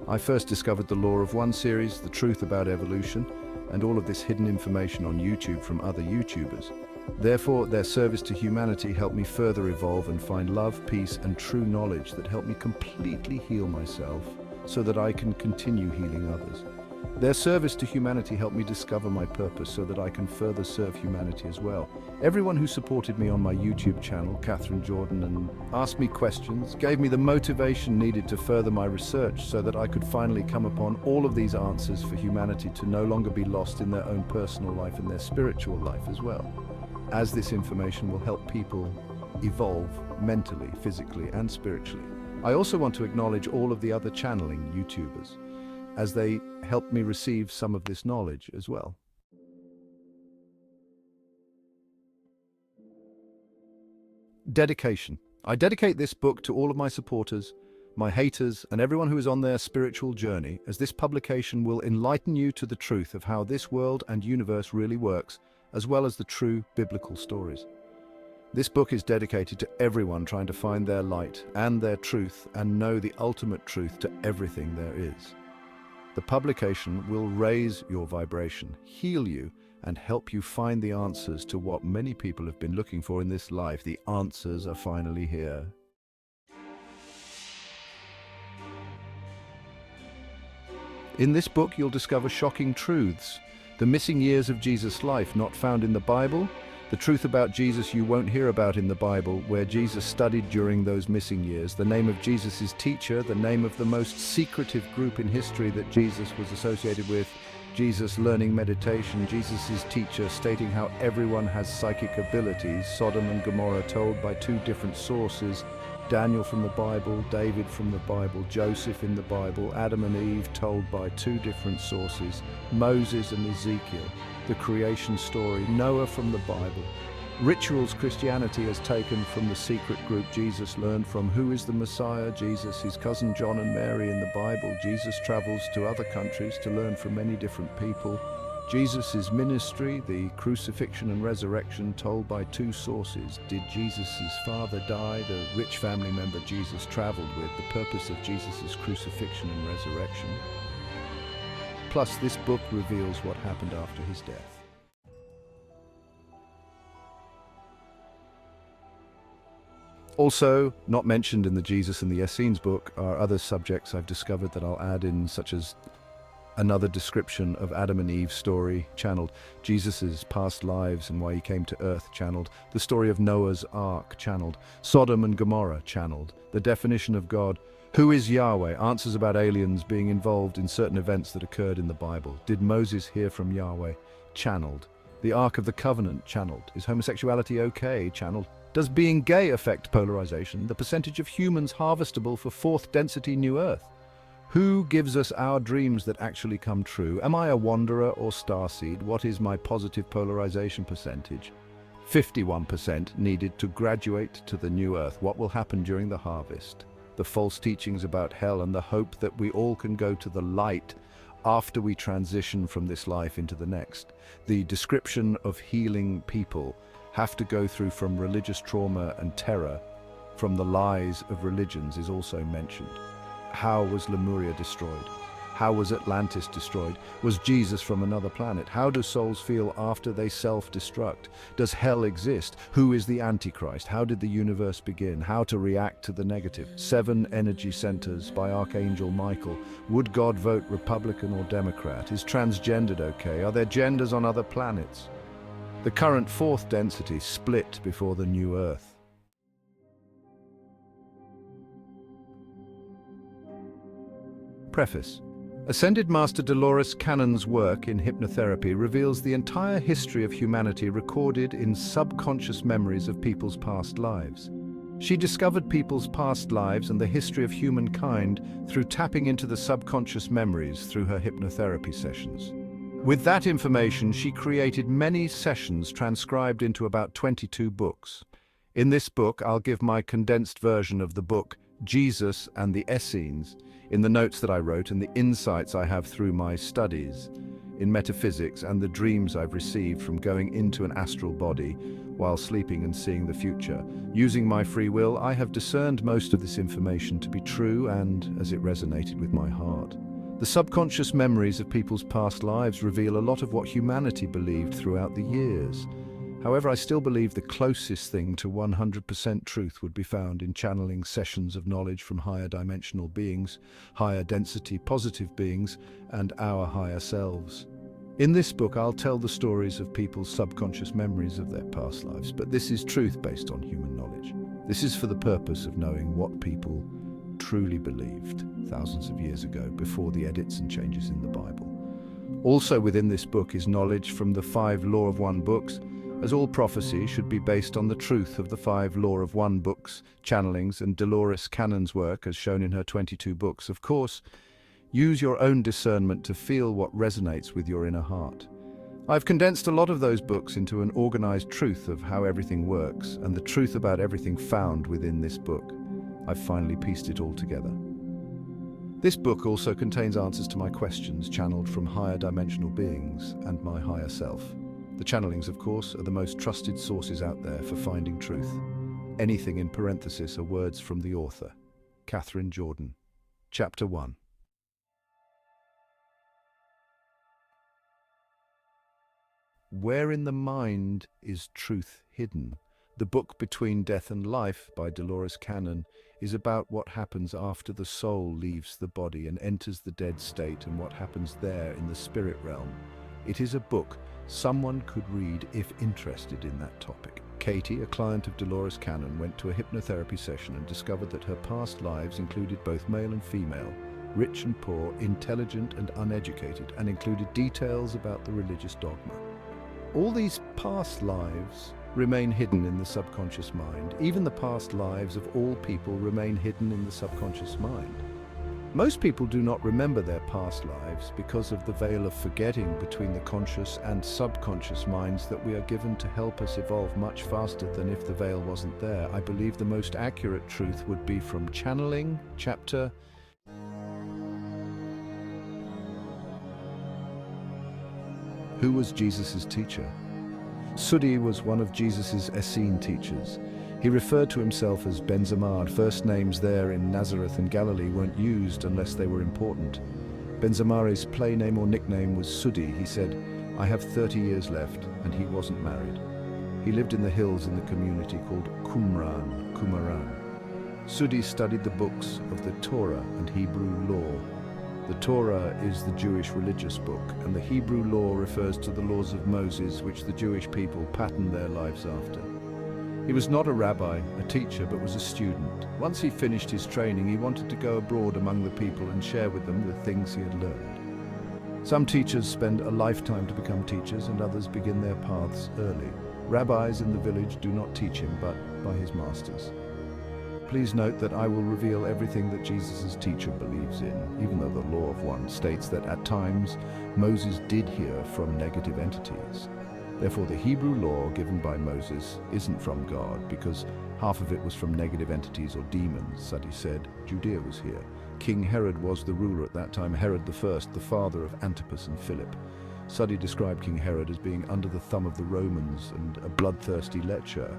I first discovered the Law of One series, the truth about evolution, and all of this hidden information on YouTube from other YouTubers. Therefore, their service to humanity helped me further evolve and find love, peace, and true knowledge that helped me completely heal myself so that I can continue healing others. Their service to humanity helped me discover my purpose so that I can further serve humanity as well. Everyone who supported me on my YouTube channel, Catherine Jordan, and asked me questions, gave me the motivation needed to further my research so that I could finally come upon all of these answers for humanity to no longer be lost in their own personal life and their spiritual life as well. As this information will help people evolve mentally, physically, and spiritually. I also want to acknowledge all of the other channeling YouTubers, as they helped me receive some of this knowledge as well. Dedication. I dedicate this book to all of my supporters, my haters, and everyone who is on their spiritual journey, as this publication will enlighten you to the truth of how this world and universe really works, as well as the true biblical stories. This book is dedicated to everyone trying to find their light and their truth and know the ultimate truth to everything there is. The publication will raise your vibration, heal you, and help you find the answers to what many people have been looking for in this life. The answers are finally here. In this book, you'll discover shocking truths. The missing years of Jesus' life not found in the Bible, the truth about Jesus you won't hear about in the Bible, where Jesus studied during those missing years, the name of Jesus' teacher, the name of the most secretive group in history that Jesus was associated with, Jesus learning meditation, Jesus' teacher stating how everyone has psychic abilities, Sodom and Gomorrah told by two different sources, Daniel from the Bible, David from the Bible, Joseph in the Bible, Adam and Eve told by two different sources, Moses and Ezekiel, the creation story, Noah from the Bible. Rituals Christianity has taken from the secret group Jesus learned from. Who is the Messiah? Jesus, his cousin John and Mary in the Bible. Jesus travels to other countries to learn from many different people. Jesus' ministry, the crucifixion and resurrection told by two sources. Did Jesus' father die? The rich family member Jesus traveled with. The purpose of Jesus' crucifixion and resurrection. Plus, this book reveals what happened after his death. Also, not mentioned in the Jesus and the Essenes book are other subjects I've discovered that I'll add in, such as another description of Adam and Eve's story, channeled, Jesus' past lives and why he came to earth, channeled, the story of Noah's Ark, channeled, Sodom and Gomorrah, channeled, the definition of God, who is Yahweh, answers about aliens being involved in certain events that occurred in the Bible, did Moses hear from Yahweh, channeled, the Ark of the Covenant, channeled, is homosexuality okay, channeled, does being gay affect polarization, the percentage of humans harvestable for fourth density new earth? Who gives us our dreams that actually come true? Am I a wanderer or starseed? What is my positive polarization percentage? 51% needed to graduate to the new earth. What will happen during the harvest? The false teachings about hell and the hope that we all can go to the light after we transition from this life into the next. The description of healing people have to go through from religious trauma and terror from the lies of religions is also mentioned. How was Lemuria destroyed? How was Atlantis destroyed? Was Jesus from another planet? How do souls feel after they self-destruct? Does hell exist? Who is the Antichrist? How did the universe begin? How to react to the negative? 7 energy centers by Archangel Michael. Would God vote Republican or Democrat? Is transgendered okay? Are there genders on other planets? The current fourth density split before the new Earth. Preface. Ascended Master Delores Cannon's work in hypnotherapy reveals the entire history of humanity recorded in subconscious memories of people's past lives. She discovered people's past lives and the history of humankind through tapping into the subconscious memories through her hypnotherapy sessions. With that information, she created many sessions transcribed into about 22 books. In this book, I'll give my condensed version of the book, Jesus and the Essenes, in the notes that I wrote and the insights I have through my studies in metaphysics and the dreams I've received from going into an astral body while sleeping and seeing the future. Using my free will, I have discerned most of this information to be true and as it resonated with my heart. The subconscious memories of people's past lives reveal a lot of what humanity believed throughout the years. However, I still believe the closest thing to 100% truth would be found in channeling sessions of knowledge from higher dimensional beings, higher density positive beings, and our higher selves. In this book, I'll tell the stories of people's subconscious memories of their past lives, but this is truth based on human knowledge. This is for the purpose of knowing what people truly believed thousands of years ago, before the edits and changes in the Bible. Also within this book is knowledge from the 5 Law of One books, as all prophecy should be based on the truth of the 5 Law of One books, channelings, and Delores Cannon's work as shown in her 22 books. Of course, use your own discernment to feel what resonates with your inner heart. I've condensed a lot of those books into an organized truth of how everything works and the truth about everything found within this book. I've finally pieced it all together. This book also contains answers to my questions channeled from higher dimensional beings and my higher self. The channelings, of course, are the most trusted sources out there for finding truth. Anything in parenthesis are words from the author, Catherine Jordan. Chapter 1. Where in the Mind is Truth Hidden? The book Between Death and Life by Delores Cannon is about what happens after the soul leaves the body and enters the dead state and what happens there in the spirit realm. It is a book someone could read if interested in that topic. Katie, a client of Delores Cannon, went to a hypnotherapy session and discovered that her past lives included both male and female, rich and poor, intelligent and uneducated, and included details about the religious dogma. All these past lives remain hidden in the subconscious mind. Even the past lives of all people remain hidden in the subconscious mind. Most people do not remember their past lives because of the veil of forgetting between the conscious and subconscious minds that we are given to help us evolve much faster than if the veil wasn't there. I believe the most accurate truth would be from Channeling, chapter. Who was Jesus' teacher? Sudi was one of Jesus' Essene teachers. He referred to himself as Benzamar. First names there in Nazareth and Galilee weren't used unless they were important. Benzamar's play name or nickname was Sudi. He said, "I have 30 years left," and he wasn't married. He lived in the hills in the community called Qumran. Sudi studied the books of the Torah and Hebrew law. The Torah is the Jewish religious book, and the Hebrew law refers to the laws of Moses, which the Jewish people pattern their lives after. He was not a rabbi, a teacher, but was a student. Once he finished his training, he wanted to go abroad among the people and share with them the things he had learned. Some teachers spend a lifetime to become teachers, and others begin their paths early. Rabbis in the village do not teach him, but by his masters. Please note that I will reveal everything that Jesus' teacher believes in, even though the Law of One states that at times Moses did hear from negative entities. Therefore, the Hebrew law given by Moses isn't from God, because half of it was from negative entities or demons. Sudi said Judea was here. King Herod was the ruler at that time, Herod I, the father of Antipas and Philip. Sudi described King Herod as being under the thumb of the Romans and a bloodthirsty lecher.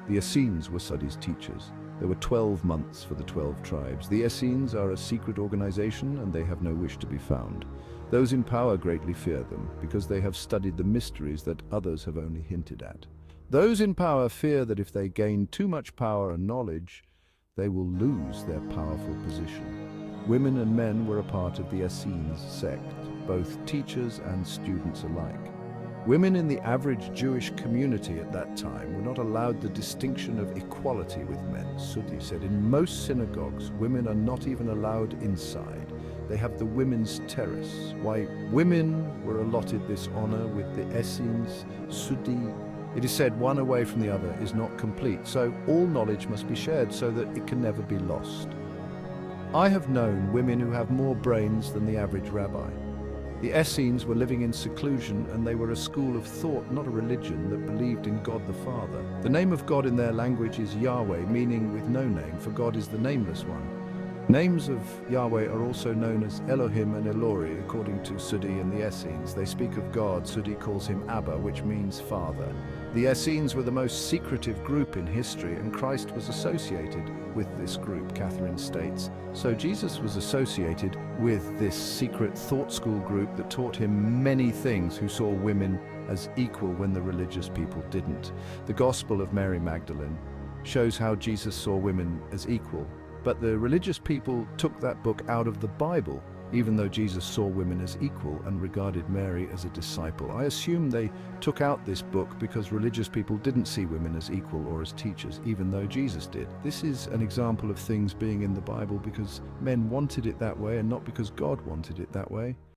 The Essenes were Sudi's teachers. There were 12 months for the 12 tribes. The Essenes are a secret organization, and they have no wish to be found. Those in power greatly fear them, because they have studied the mysteries that others have only hinted at. Those in power fear that if they gain too much power and knowledge, they will lose their powerful position. Women and men were a part of the Essenes sect, both teachers and students alike. Women in the average Jewish community at that time were not allowed the distinction of equality with men. Sudi said, in most synagogues, women are not even allowed inside. They have the women's terrace. Why women were allotted this honor with the Essenes, Sudi. It is said one away from the other is not complete, so all knowledge must be shared so that it can never be lost. I have known women who have more brains than the average rabbi. The Essenes were living in seclusion, and they were a school of thought, not a religion, that believed in God the Father. The name of God in their language is Yahweh, meaning with no name, for God is the nameless one. Names of Yahweh are also known as Elohim and Elori, according to Sudi and the Essenes. They speak of God. Sudi calls him Abba, which means Father. The Essenes were the most secretive group in history, and Christ was associated with this group, Catherine states. So Jesus was associated with this secret thought school group that taught him many things, who saw women as equal when the religious people didn't. The Gospel of Mary Magdalene shows how Jesus saw women as equal. But the religious people took that book out of the Bible, even though Jesus saw women as equal and regarded Mary as a disciple. I assume they took out this book because religious people didn't see women as equal or as teachers, even though Jesus did. This is an example of things being in the Bible because men wanted it that way and not because God wanted it that way.